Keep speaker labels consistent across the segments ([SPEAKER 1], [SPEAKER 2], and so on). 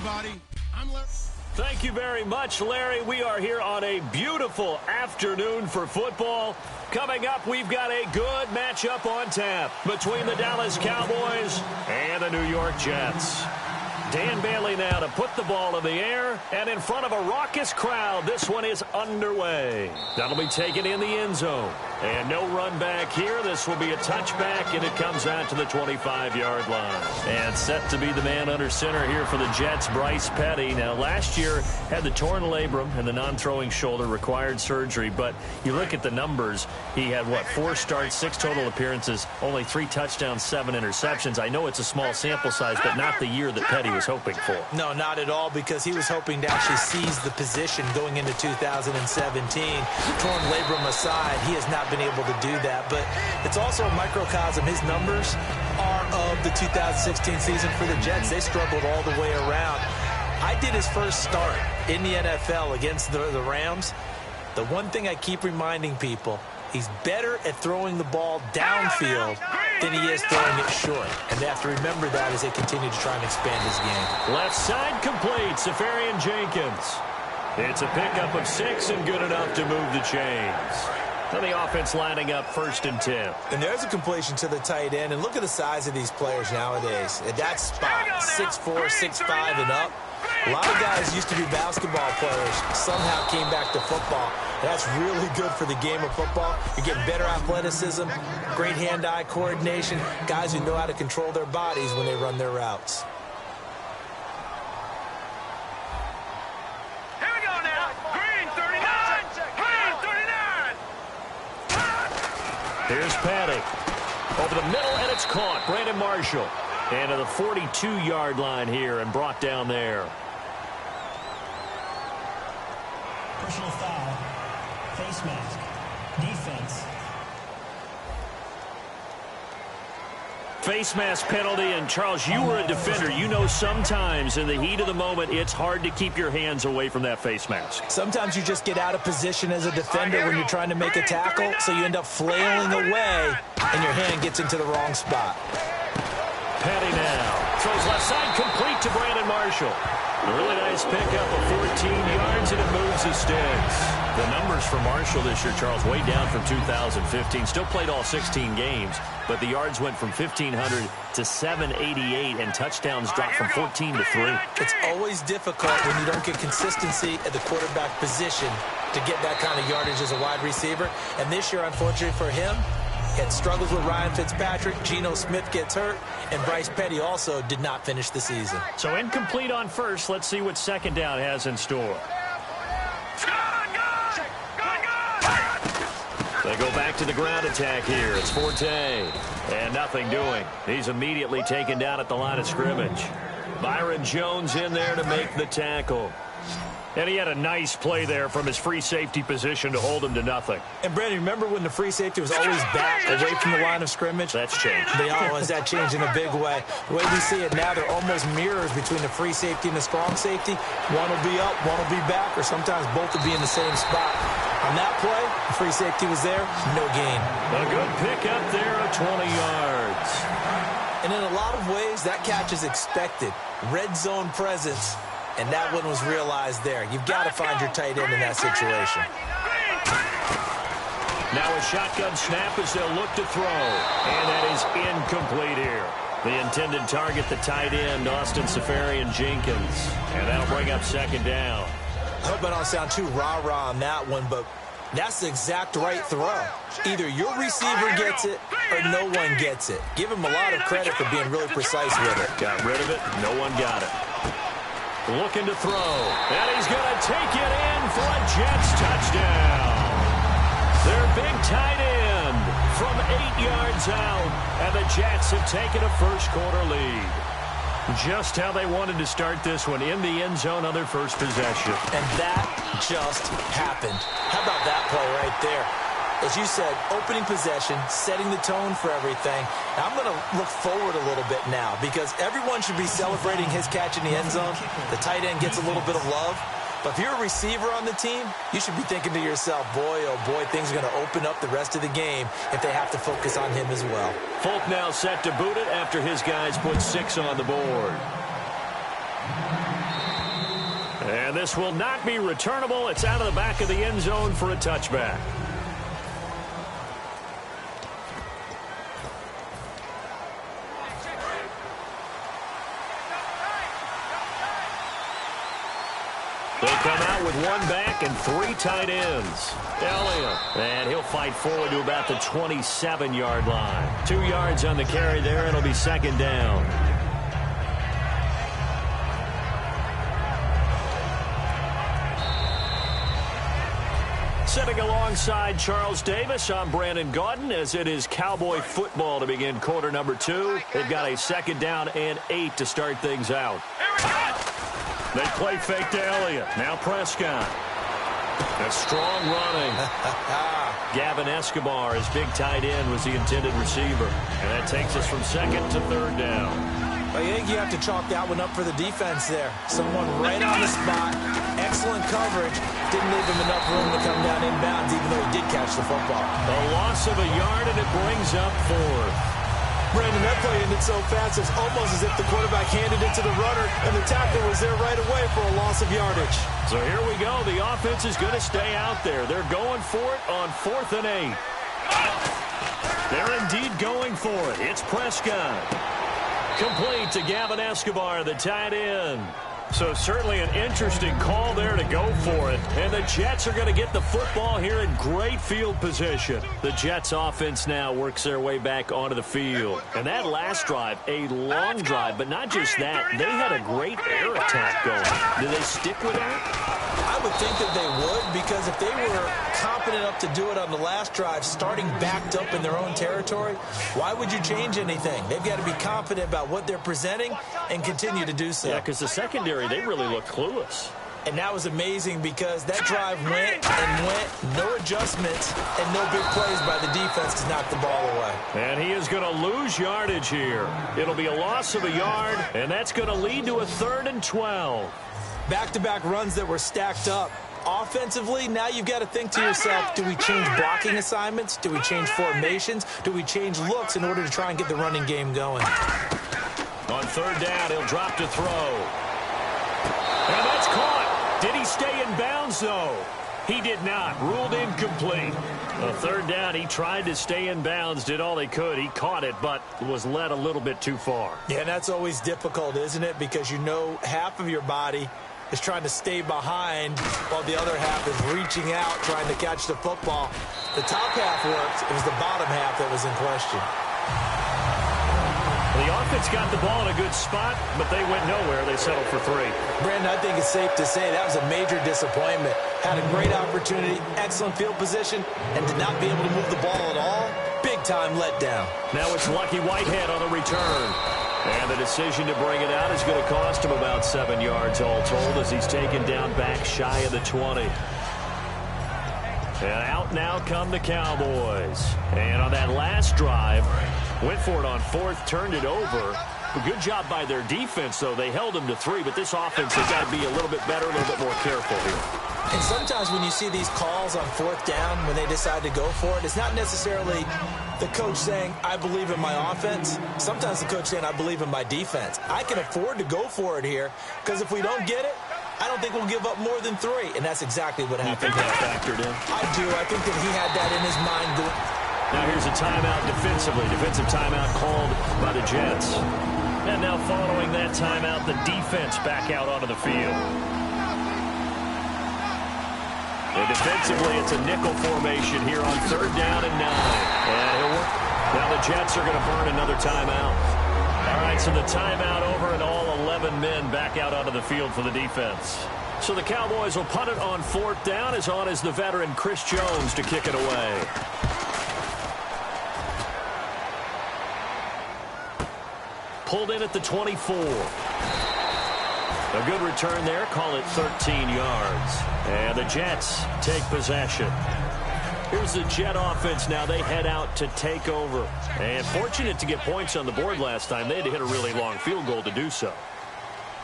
[SPEAKER 1] everybody. I'm Larry.
[SPEAKER 2] Thank you very much, Larry. We are here on a beautiful afternoon for football. Coming up, we've got a good matchup on tap between the Dallas Cowboys and the New York Jets. Dan Bailey now to put the ball in the air, and in front of a raucous crowd, this one is underway. That'll be taken in the end zone. And no run back here. This will be a touchback, and it comes out to the 25-yard line. And set to be the man under center here for the Jets, Bryce Petty. Now, last year had the torn labrum and the non-throwing shoulder, required surgery. But you look at the numbers, he had, 4 starts, 6 total appearances, only 3 touchdowns, 7 interceptions. I know it's a small sample size, but not the year that Petty was hoping for.
[SPEAKER 3] No, not at all, because he was hoping to actually seize the position going into 2017. Torn labrum aside, he has not been able to do that, but it's also a microcosm. His numbers are of the 2016 season for the Jets. They struggled all the way around. I did his first start in the NFL against the Rams. The one thing I keep reminding people, he's better at throwing the ball downfield than he is throwing it short. And they have to remember that as they continue to try and expand his game.
[SPEAKER 2] Left side complete, Safarian Jenkins. It's a pickup of 6 and good enough to move the chains. So the offense lining up 1st and 10.
[SPEAKER 3] And there's a completion to the tight end. And look at the size of these players nowadays. At that spot, 6'4", 6'5", and up. A lot of guys used to be basketball players, somehow came back to football. That's really good for the game of football. You're getting better athleticism, great hand-eye coordination, guys who know how to control their bodies when they run their routes.
[SPEAKER 4] Here we go now. Green 39. Green 39.
[SPEAKER 2] Here's Petty. Over the middle, and it's caught. Brandon Marshall. And to the 42-yard line here and brought down there.
[SPEAKER 5] Personal foul. Face mask. Defense.
[SPEAKER 2] Face mask penalty, and Charles, you were a defender. You know sometimes in the heat of the moment, it's hard to keep your hands away from that face mask.
[SPEAKER 3] Sometimes you just get out of position as a defender when you're trying to make a tackle, so you end up flailing away, and your hand gets into the wrong spot.
[SPEAKER 2] Petty now throws left side complete to Brandon Marshall. A really nice pickup of 14 yards, and it moves the sticks. The numbers for Marshall this year, Charles, way down from 2015. Still played all 16 games, but the yards went from 1,500 to 788, and touchdowns dropped from 14 to 3.
[SPEAKER 3] It's always difficult when you don't get consistency at the quarterback position to get that kind of yardage as a wide receiver. And this year, unfortunately for him, had struggles with Ryan Fitzpatrick. Geno Smith gets hurt, and Bryce Petty also did not finish the season.
[SPEAKER 2] So incomplete on first. Let's see what second down has in store. They go back to the ground attack here. It's Forte, and nothing doing. He's immediately taken down at the line of scrimmage. Byron Jones in there to make the tackle. And he had a nice play there from his free safety position to hold him to nothing.
[SPEAKER 3] And, Brandon, remember when the free safety was always back away from the line of scrimmage?
[SPEAKER 2] That's changed.
[SPEAKER 3] They always that changed in a big way. The way we see it now, they're almost mirrors between the free safety and the strong safety. One will be up, one will be back, or sometimes both will be in the same spot. On that play, the free safety was there, no gain.
[SPEAKER 2] A good pickup there of 20 yards.
[SPEAKER 3] And in a lot of ways, that catch is expected. Red zone presence. And that one was realized there. You've got to find your tight end in that situation.
[SPEAKER 2] Now a shotgun snap as they'll look to throw. And that is incomplete here. The intended target, the tight end, Austin Safarian Jenkins. And that'll bring up second down.
[SPEAKER 3] I hope I don't sound too rah-rah on that one, but that's the exact right throw. Either your receiver gets it or no one gets it. Give him a lot of credit for being really precise with it.
[SPEAKER 2] Got rid of it. No one got it. Looking to throw. And he's going to take it in for a Jets touchdown. Their big tight end from 8 yards out. And the Jets have taken a first-quarter lead. Just how they wanted to start this one, in the end zone on their first possession.
[SPEAKER 3] And that just happened. How about that play right there? As you said, opening possession, setting the tone for everything. Now, I'm going to look forward a little bit now because everyone should be celebrating his catch in the end zone. The tight end gets a little bit of love. But if you're a receiver on the team, you should be thinking to yourself, boy, oh boy, things are going to open up the rest of the game if they have to focus on him as well.
[SPEAKER 2] Folk now set to boot it after his guys put 6 on the board. And this will not be returnable. It's out of the back of the end zone for a touchback. They come out with one back and 3 tight ends. Elliott. And he'll fight forward to about the 27-yard line. 2 yards on the carry there. It'll be second down. Sitting alongside Charles Davis, I'm Brandon Gaudin, as it is Cowboy football to begin quarter number 2. They've got a second down and 8 to start things out. They play fake to Elliott. Now Prescott. A strong running. Gavin Escobar, his big tight end, was the intended receiver. And that takes us from second to third down.
[SPEAKER 3] I think you have to chalk that one up for the defense there. Someone right on the spot. Excellent coverage. Didn't leave him enough room to come down inbounds, even though he did catch the football.
[SPEAKER 2] A loss of a yard, and it brings up 4th.
[SPEAKER 3] Brandon, that play ended so fast, it's almost as if the quarterback handed it to the runner, and the tackler was there right away for a loss of yardage.
[SPEAKER 2] So here we go. The offense is going to stay out there. They're going for it on 4th and 8. They're indeed going for it. It's Prescott. Complete to Gavin Escobar, the tight end. So certainly an interesting call there to go for it. And the Jets are going to get the football here in great field position. The Jets offense now works their way back onto the field. And that last drive, a long drive, but not just that. They had a great air attack going. Do they stick with that?
[SPEAKER 3] I would think that they would, because if they were competent enough to do it on the last drive, starting backed up in their own territory, why would you change anything? They've got to be confident about what they're presenting and continue to do so.
[SPEAKER 2] Yeah, because the secondary, they really look clueless.
[SPEAKER 3] And that was amazing because that drive went and went, no adjustments, and no big plays by the defense to knock the ball away.
[SPEAKER 2] And he is going to lose yardage here. It'll be a loss of a yard, and that's going to lead to a 3rd and 12.
[SPEAKER 3] Back-to-back runs that were stacked up. Offensively, now you've got to think to yourself, do we change blocking assignments? Do we change formations? Do we change looks in order to try and get the running game going?
[SPEAKER 2] On 3rd down, he'll drop to throw. And that's caught. Did he stay in bounds, though? He did not. Ruled incomplete. On 3rd down, he tried to stay in bounds, did all he could. He caught it, but was led a little bit too far.
[SPEAKER 3] Yeah, and that's always difficult, isn't it? Because you know half of your body is trying to stay behind while the other half is reaching out, trying to catch the football. The top half worked. It was the bottom half that was in question.
[SPEAKER 2] The offense got the ball in a good spot, but they went nowhere. They settled for 3.
[SPEAKER 3] Brandon, I think it's safe to say that was a major disappointment. Had a great opportunity, excellent field position, and did not be able to move the ball at all. Big-time letdown.
[SPEAKER 2] Now it's Lucky Whitehead on the return. And the decision to bring it out is going to cost him about 7 yards all told, as he's taken down back shy of the 20. And out now come the Cowboys. And on that last drive, went for it on 4th, turned it over. A good job by their defense, though. They held them to 3, but this offense has got to be a little bit better, a little bit more careful here.
[SPEAKER 3] And sometimes when you see these calls on 4th down, when they decide to go for it, it's not necessarily the coach saying, I believe in my offense. Sometimes the coach saying, I believe in my defense. I can afford to go for it here, because if we don't get it, I don't think we'll give up more than 3. And that's exactly what happened.
[SPEAKER 2] You think that factored in?
[SPEAKER 3] I do. I think that he had that in his mind.
[SPEAKER 2] Now here's a timeout defensively. Defensive timeout called by the Jets. And now following that timeout, the defense back out onto the field. And defensively, it's a nickel formation here on 3rd down and 9. And he'll work. Now the Jets are going to burn another timeout. All right, so the timeout over, and all 11 men back out onto the field for the defense. So the Cowboys will punt it on 4th down, as on is the veteran Chris Jones to kick it away. Pulled in at the 24. A good return there. Call it 13 yards. And the Jets take possession. Here's the Jet offense now. They head out to take over. And fortunate to get points on the board last time. They had to hit a really long field goal to do so.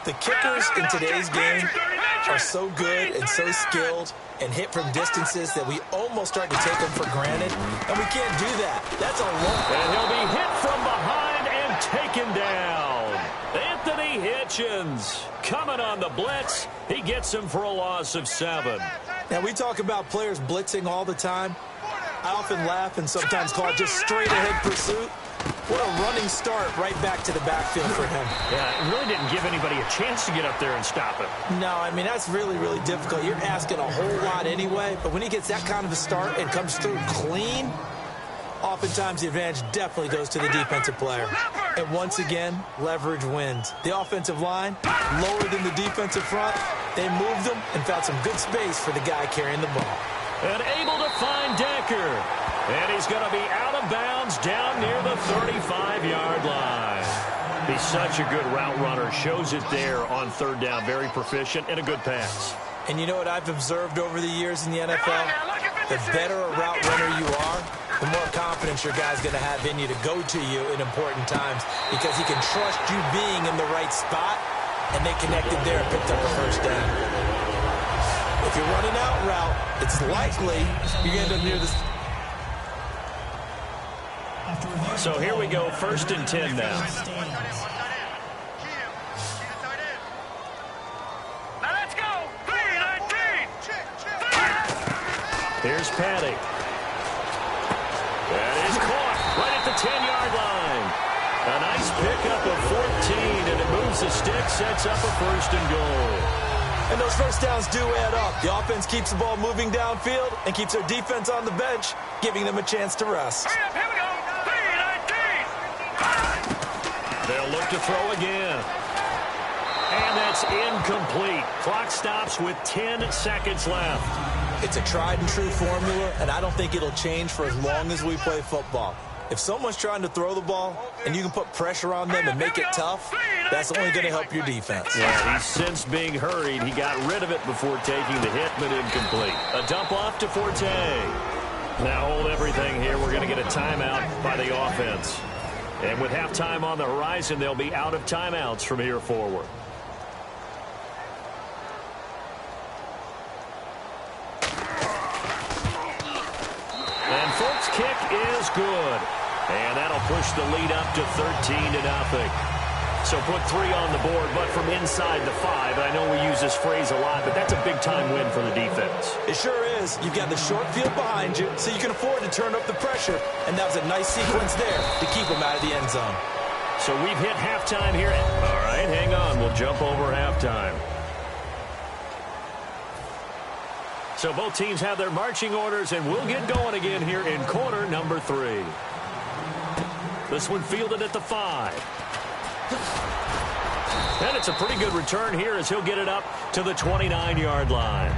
[SPEAKER 3] The kickers in today's game are so good and so skilled and hit from distances that we almost start to take them for granted. And we can't do that. That's a long.
[SPEAKER 2] And he'll be hit from behind and taken down. At Anthony Hitchens coming on the blitz. He gets him for a loss of 7.
[SPEAKER 3] Now, we talk about players blitzing all the time. I often laugh and sometimes call it just straight-ahead pursuit. What a running start right back to the backfield for him.
[SPEAKER 2] Yeah, it really didn't give anybody a chance to get up there and stop it.
[SPEAKER 3] No, I mean, that's really, really difficult. You're asking a whole lot anyway, but when he gets that kind of a start and comes through clean, oftentimes the advantage definitely goes to the defensive player. And once again, leverage wins. The offensive line, lower than the defensive front, they moved them and found some good space for the guy carrying the ball.
[SPEAKER 2] And able to find Decker. And he's going to be out of bounds down near the 35-yard line. He's such a good route runner. Shows it there on third down. Very proficient and a good pass.
[SPEAKER 3] And you know what I've observed over the years in the NFL? The better a route runner you are, the more confidence your guy's going to have in you to go to you in important times because he can trust you being in the right spot, and they connected there and picked up a first down. If you're running out route, it's likely you end up near the...
[SPEAKER 2] So here we go, 1st and 10 now.
[SPEAKER 4] Now let's go. 3-19.
[SPEAKER 2] Here's Patty. That is caught right at the 10-yard line. A nice pickup of 14, and it moves the stick, sets up a 1st and goal.
[SPEAKER 3] And those first downs do add up. The offense keeps the ball moving downfield and keeps their defense on the bench, giving them a chance to rest.
[SPEAKER 4] Here we go. 3-19.
[SPEAKER 2] They'll look to throw again. And that's incomplete. Clock stops with 10 seconds left.
[SPEAKER 3] It's a tried and true formula, and I don't think it'll change for as long as we play football. If someone's trying to throw the ball and you can put pressure on them and make it tough, that's only going to help your defense.
[SPEAKER 2] Yeah, he's since being hurried. He got rid of it before taking the hit, but incomplete. A dump off to Forte. Now hold everything here. We're going to get a timeout by the offense. And with halftime on the horizon, they'll be out of timeouts from here forward. And Folk's kick is good. And that'll push the lead up to 13-0. So put 3 on the board, but from inside the 5. I know we use this phrase a lot, but that's a big-time win for the defense.
[SPEAKER 3] It sure is. You've got the short field behind you, so you can afford to turn up the pressure. And that was a nice sequence there to keep them out of the end zone.
[SPEAKER 2] So we've hit halftime here. All right, hang on. We'll jump over halftime. So both teams have their marching orders, and we'll get going again here in quarter number 3. This one fielded at the 5. And it's a pretty good return here as he'll get it up to the 29-yard line.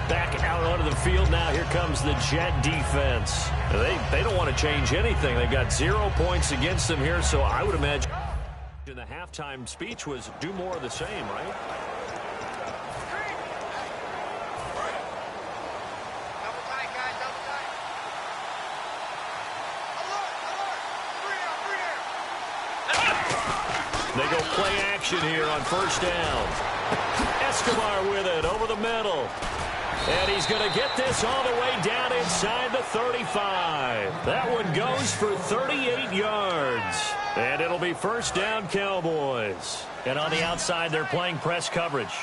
[SPEAKER 2] Back out onto the field now. Here comes the Jet defense. They don't want to change anything. They've got 0 points against them here, so I would imagine in the halftime speech was do more of the same, right? They go play action here on first down. Escobar with it over the middle. And he's going to get this all the way down inside the 35. That one goes for 38 yards. And it'll be first down Cowboys. And on the outside, they're playing press coverage.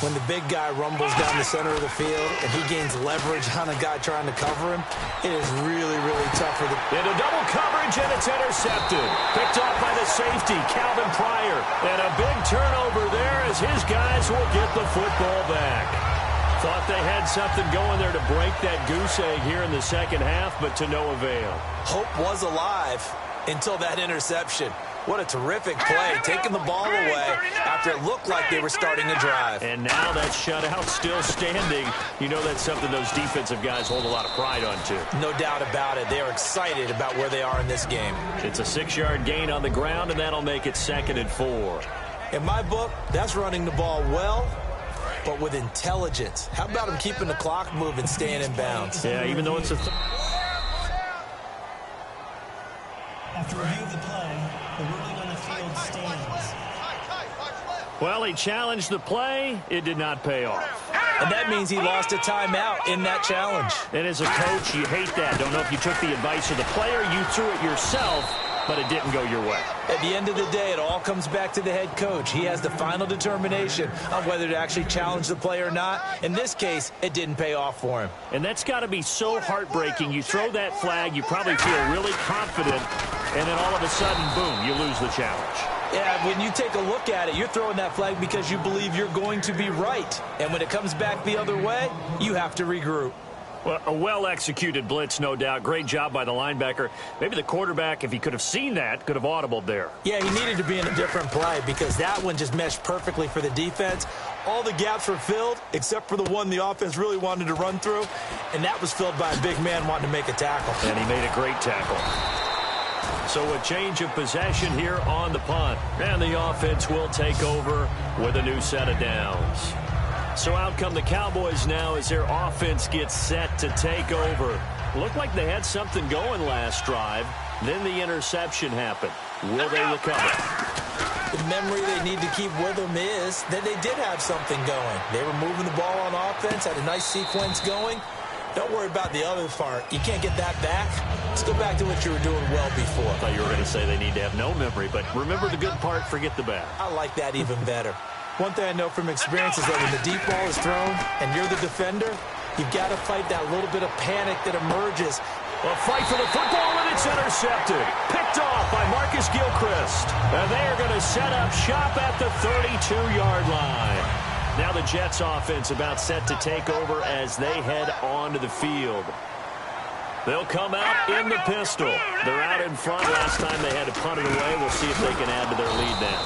[SPEAKER 3] When the big guy rumbles down the center of the field and he gains leverage on a guy trying to cover him, it is really, really tough for the...
[SPEAKER 2] Into double coverage, and it's intercepted. Picked off by the safety, Calvin Pryor. And a big turnover there as his guys will get the football back. Thought they had something going there to break that goose egg here in the second half, but to no avail.
[SPEAKER 3] Hope was alive until that interception. What a terrific play, taking the ball away after it looked like they were starting to drive.
[SPEAKER 2] And now that shutout still standing. You know that's something those defensive guys hold a lot of pride on, too.
[SPEAKER 3] No doubt about it. They are excited about where they are in this game.
[SPEAKER 2] It's a 6-yard gain on the ground, and that'll make it 2nd and 4.
[SPEAKER 3] In my book, that's running the ball well, but with intelligence. How about him keeping the clock moving, staying in bounds?
[SPEAKER 2] Yeah, even though it's a...
[SPEAKER 5] After review of the play, the ruling on the field stands.
[SPEAKER 2] Well, he challenged the play. It did not pay off.
[SPEAKER 3] and that means he lost a timeout in that challenge.
[SPEAKER 2] And as a coach, you hate that. Don't know if you took the advice of the player, you threw it yourself, but it didn't go your way.
[SPEAKER 3] At the end of the day, it all comes back to the head coach. He has the final determination on whether to actually challenge the play or not. In this case, it didn't pay off for him.
[SPEAKER 2] And that's got to be so heartbreaking. You throw that flag, you probably feel really confident, and then all of a sudden, boom, you lose the challenge.
[SPEAKER 3] Yeah, when you take a look at it, you're throwing that flag because you believe you're going to be right. And when it comes back the other way, you have to regroup.
[SPEAKER 2] Well, a well-executed blitz, no doubt. Great job by the linebacker. Maybe the quarterback, if he could have seen that, could have audibled there.
[SPEAKER 3] Yeah, he needed to be in a different play because that one just meshed perfectly for the defense. All the gaps were filled except for the one the offense really wanted to run through, and that was filled by a big man wanting to make a tackle.
[SPEAKER 2] And he made a great tackle. So a change of possession here on the punt. And the offense will take over with a new set of downs. So out come the Cowboys now as their offense gets set to take over. Looked like they had something going last drive. Then the interception happened. Will they recover?
[SPEAKER 3] The memory they need to keep with them is that they did have something going. They were moving the ball on offense, had a nice sequence going. Don't worry about the other part. You can't get that back. Let's go back to what you were doing well before.
[SPEAKER 2] I thought you were going to say they need to have no memory, but remember the good part, forget the bad.
[SPEAKER 3] I like that even better. One thing I know from experience is that when the deep ball is thrown and you're the defender, you've got to fight that little bit of panic that emerges.
[SPEAKER 2] A fight for the football, and it's intercepted. Picked off by Marcus Gilchrist. And they are going to set up shop at the 32-yard line. Now the Jets offense about set to take over as they head onto the field. They'll come out in the pistol. They're out in front. Last time they had to punt it away. We'll see if they can add to their lead now.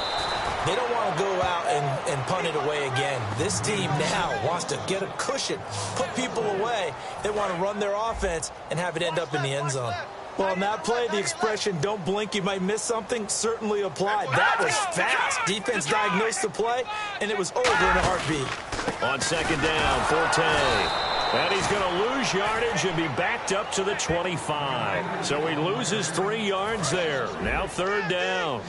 [SPEAKER 3] They don't want to go out and punt it away again. This team now wants to get a cushion, put people away. They want to run their offense and have it end up in the end zone. Well, on that play, the expression, don't blink, you might miss something, certainly applied. That was fast. Defense diagnosed the play, and it was over in a heartbeat.
[SPEAKER 2] On second down, Forte. And he's going to lose yardage and be backed up to the 25. So he loses 3 yards there. Now third down.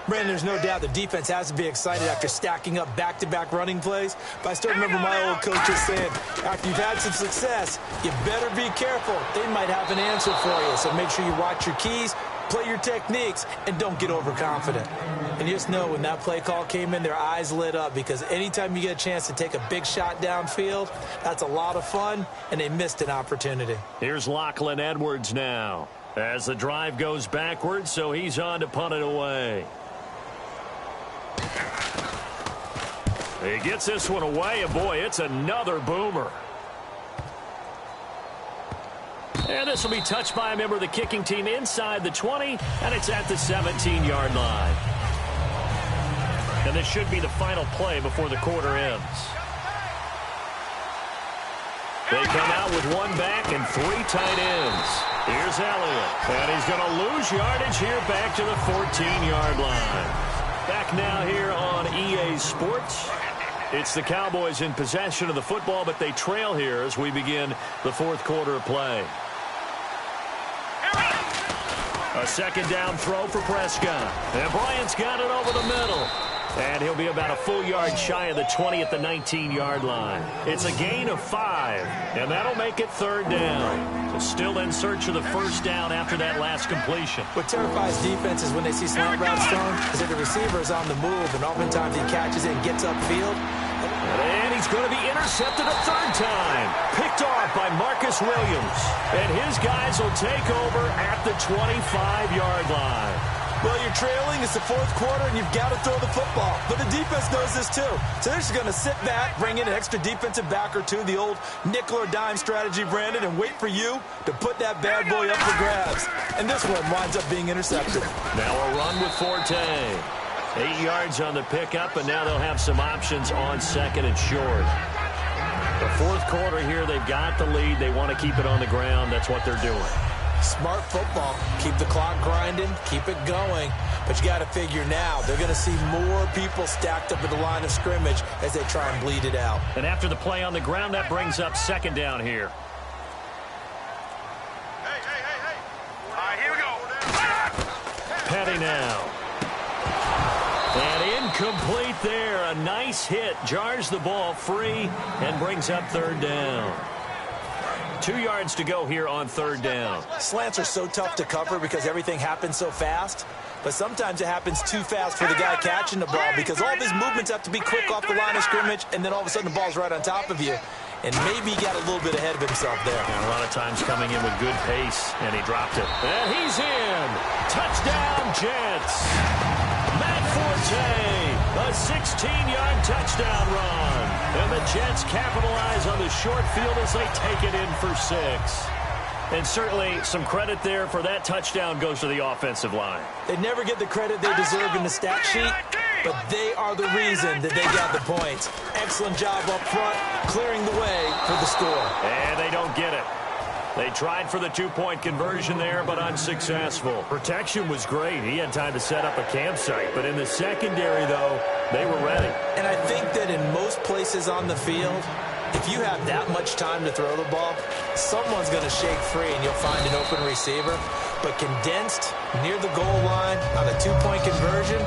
[SPEAKER 3] Brandon, there's no doubt the defense has to be excited after stacking up back-to-back running plays. But I still remember my old coaches saying, after you've had some success, you better be careful. They might have an answer for you. So make sure you watch your keys, play your techniques, and don't get overconfident. And you just know when that play call came in, their eyes lit up because anytime you get a chance to take a big shot downfield, that's a lot of fun, and they missed an opportunity.
[SPEAKER 2] Here's Lachlan Edwards now as the drive goes backwards, so he's on to punt it away. He gets this one away, and boy, it's another boomer. And this will be touched by a member of the kicking team inside the 20, and it's at the 17-yard line. And this should be the final play before the quarter ends. They come out with one back and 3 tight ends. Here's Elliott, and he's going to lose yardage here back to the 14-yard line. Back now here on EA Sports. It's the Cowboys in possession of the football, but they trail here as we begin the fourth quarter of play. A second down throw for Prescott. And Bryant's got it over the middle. And he'll be about a full yard shy of the 20 at the 19-yard line. It's a gain of 5, and that'll make it third down. Still in search of the first down after that last completion.
[SPEAKER 3] What terrifies defenses when they see slant routes thrown is that the receiver is on the move, and oftentimes he catches it and gets upfield.
[SPEAKER 2] And he's going to be intercepted a third time. Picked off by Marcus Williams. And his guys will take over at the 25-yard line.
[SPEAKER 3] Well, you're trailing. It's the fourth quarter, and you've got to throw the football. But the defense knows this, too. So they're just going to sit back, bring in an extra defensive back or two, the old nickel or dime strategy, Brandon, and wait for you to put that bad boy up for grabs. And this one winds up being intercepted.
[SPEAKER 2] Now a run with Forte. 8 yards on the pickup, and now they'll have some options on second and short. The fourth quarter here, they've got the lead. They want to keep it on the ground. That's what they're doing.
[SPEAKER 3] Smart football. Keep the clock grinding. Keep it going. But you got to figure now, they're going to see more people stacked up at the line of scrimmage as they try and bleed it out.
[SPEAKER 2] And after the play on the ground, that brings up second down here.
[SPEAKER 4] Hey. All right, here we go.
[SPEAKER 2] Petty now. And Complete there. A nice hit. Jars the ball free and brings up third down. 2 yards to go here on third down.
[SPEAKER 3] Slants are so tough to cover because everything happens so fast. But sometimes it happens too fast for the guy catching the ball because all of his movements have to be quick off the line of scrimmage, and then all of a sudden the ball's right on top of you. And maybe he got a little bit ahead of himself there.
[SPEAKER 2] And a lot of times coming in with good pace, and he dropped it. And he's in. Touchdown, Jets. Matt Forte, a 16-yard touchdown run. And the Jets capitalize on the short field as they take it in for 6. And certainly some credit there for that touchdown goes to the offensive line.
[SPEAKER 3] They never get the credit they deserve in the stat sheet, but they are the reason that they got the points. Excellent job up front, clearing the way for the score.
[SPEAKER 2] And they don't get it. They tried for the 2-point conversion there, but unsuccessful. Protection was great. He had time to set up a campsite. But in the secondary, though, they were ready.
[SPEAKER 3] And I think that in most places on the field, if you have that much time to throw the ball, someone's going to shake free and you'll find an open receiver. But condensed near the goal line on a 2-point conversion,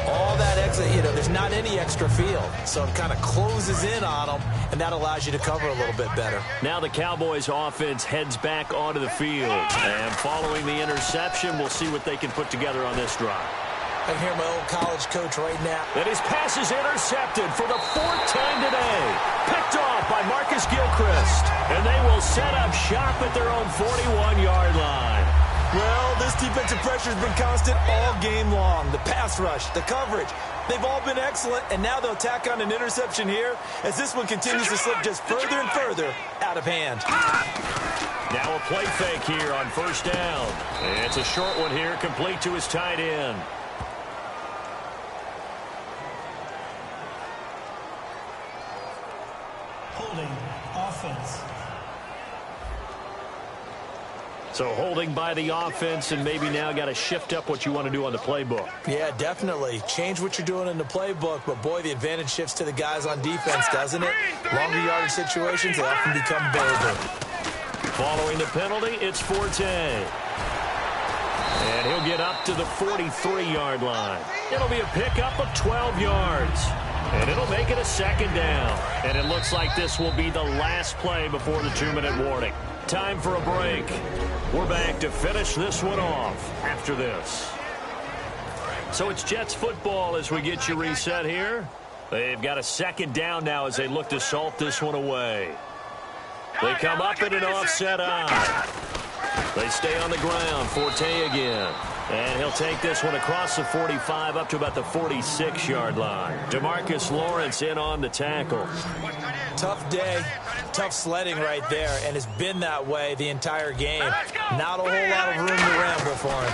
[SPEAKER 3] all that extra, there's not any extra field. So it kind of closes in on them, and that allows you to cover a little bit better.
[SPEAKER 2] Now the Cowboys offense heads back onto the field. And following the interception, we'll see what they can put together on this drive.
[SPEAKER 3] I can hear my old college coach right now.
[SPEAKER 2] And his pass is intercepted for the 4th time today. Picked off by Marcus Gilchrist. And they will set up shop at their own 41-yard line.
[SPEAKER 3] Well, this defensive pressure has been constant all game long. The pass rush, the coverage, they've all been excellent. And now they'll tack on an interception here as this one continues to slip just further and further out of hand.
[SPEAKER 2] Now a play fake here on first down. And it's a short one here, complete to his tight end.
[SPEAKER 5] Holding offense.
[SPEAKER 2] So holding by the offense, and maybe now got to shift up what you want to do on the playbook.
[SPEAKER 3] Yeah, definitely. Change what you're doing in the playbook, but boy, the advantage shifts to the guys on defense, doesn't it? Longer yardage situations, they often become bolder.
[SPEAKER 2] Following the penalty, it's Forte. And he'll get up to the 43-yard line. It'll be a pickup of 12 yards. And it'll make it a second down. And it looks like this will be the last play before the 2-minute warning. Time for a break. We're back to finish this one off after this. So it's Jets football as we get you reset here. They've got a second down now as they look to salt this one away. They come up in an offset eye. They stay on the ground. Forte again. And he'll take this one across the 45 up to about the 46-yard line. DeMarcus Lawrence in on the tackle.
[SPEAKER 3] Tough day, tough sledding right there, and it's been that way the entire game. Not a whole lot of room to ramble for him.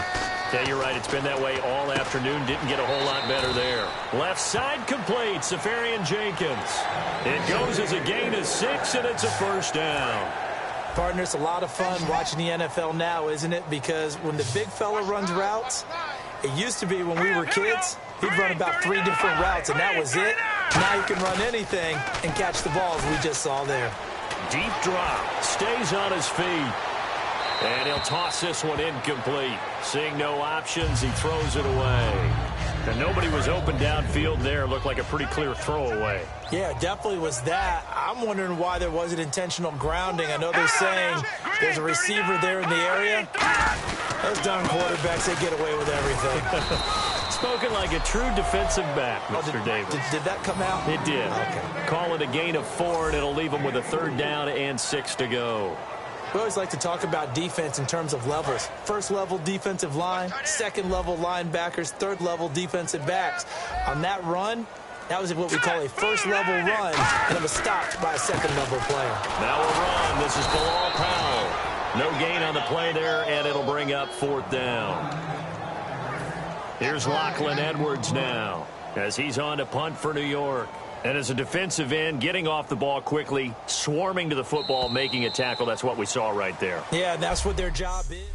[SPEAKER 2] Yeah, you're right. It's been that way all afternoon. Didn't get a whole lot better there. Left side complete. Safarian Jenkins. It goes as a gain of 6, and it's a first down.
[SPEAKER 3] Partner, it's a lot of fun watching the NFL now, isn't it? Because when the big fella runs routes, it used to be when we were kids, he'd run about 3 different routes, and that was it. Now he can run anything and catch the balls we just saw there.
[SPEAKER 2] Deep drop. Stays on his feet. And he'll toss this one incomplete. Seeing no options, he throws it away. And nobody was open downfield there. Looked like a pretty clear throwaway.
[SPEAKER 3] Yeah, definitely was that. I'm wondering why there wasn't intentional grounding. I know they're saying there's a receiver there in the area. Those darn quarterbacks, they get away with everything.
[SPEAKER 2] Spoken like a true defensive back, Mr. Davis.
[SPEAKER 3] Did that come out?
[SPEAKER 2] It did.
[SPEAKER 3] Okay.
[SPEAKER 2] Call it a gain of 4, and it'll leave them with a 3rd down and 6 to go.
[SPEAKER 3] We always like to talk about defense in terms of levels. First level defensive line, second level linebackers, third level defensive backs. On that run, that was what we call a first level run, and it was stopped by a second level player.
[SPEAKER 2] Now a run. This is Bilal Powell. No gain on the play there, and it'll bring up 4th down. Here's Lachlan Edwards now as he's on to punt for New York. And as a defensive end, getting off the ball quickly, swarming to the football, making a tackle, that's what we saw right there.
[SPEAKER 3] Yeah, and that's what their job is.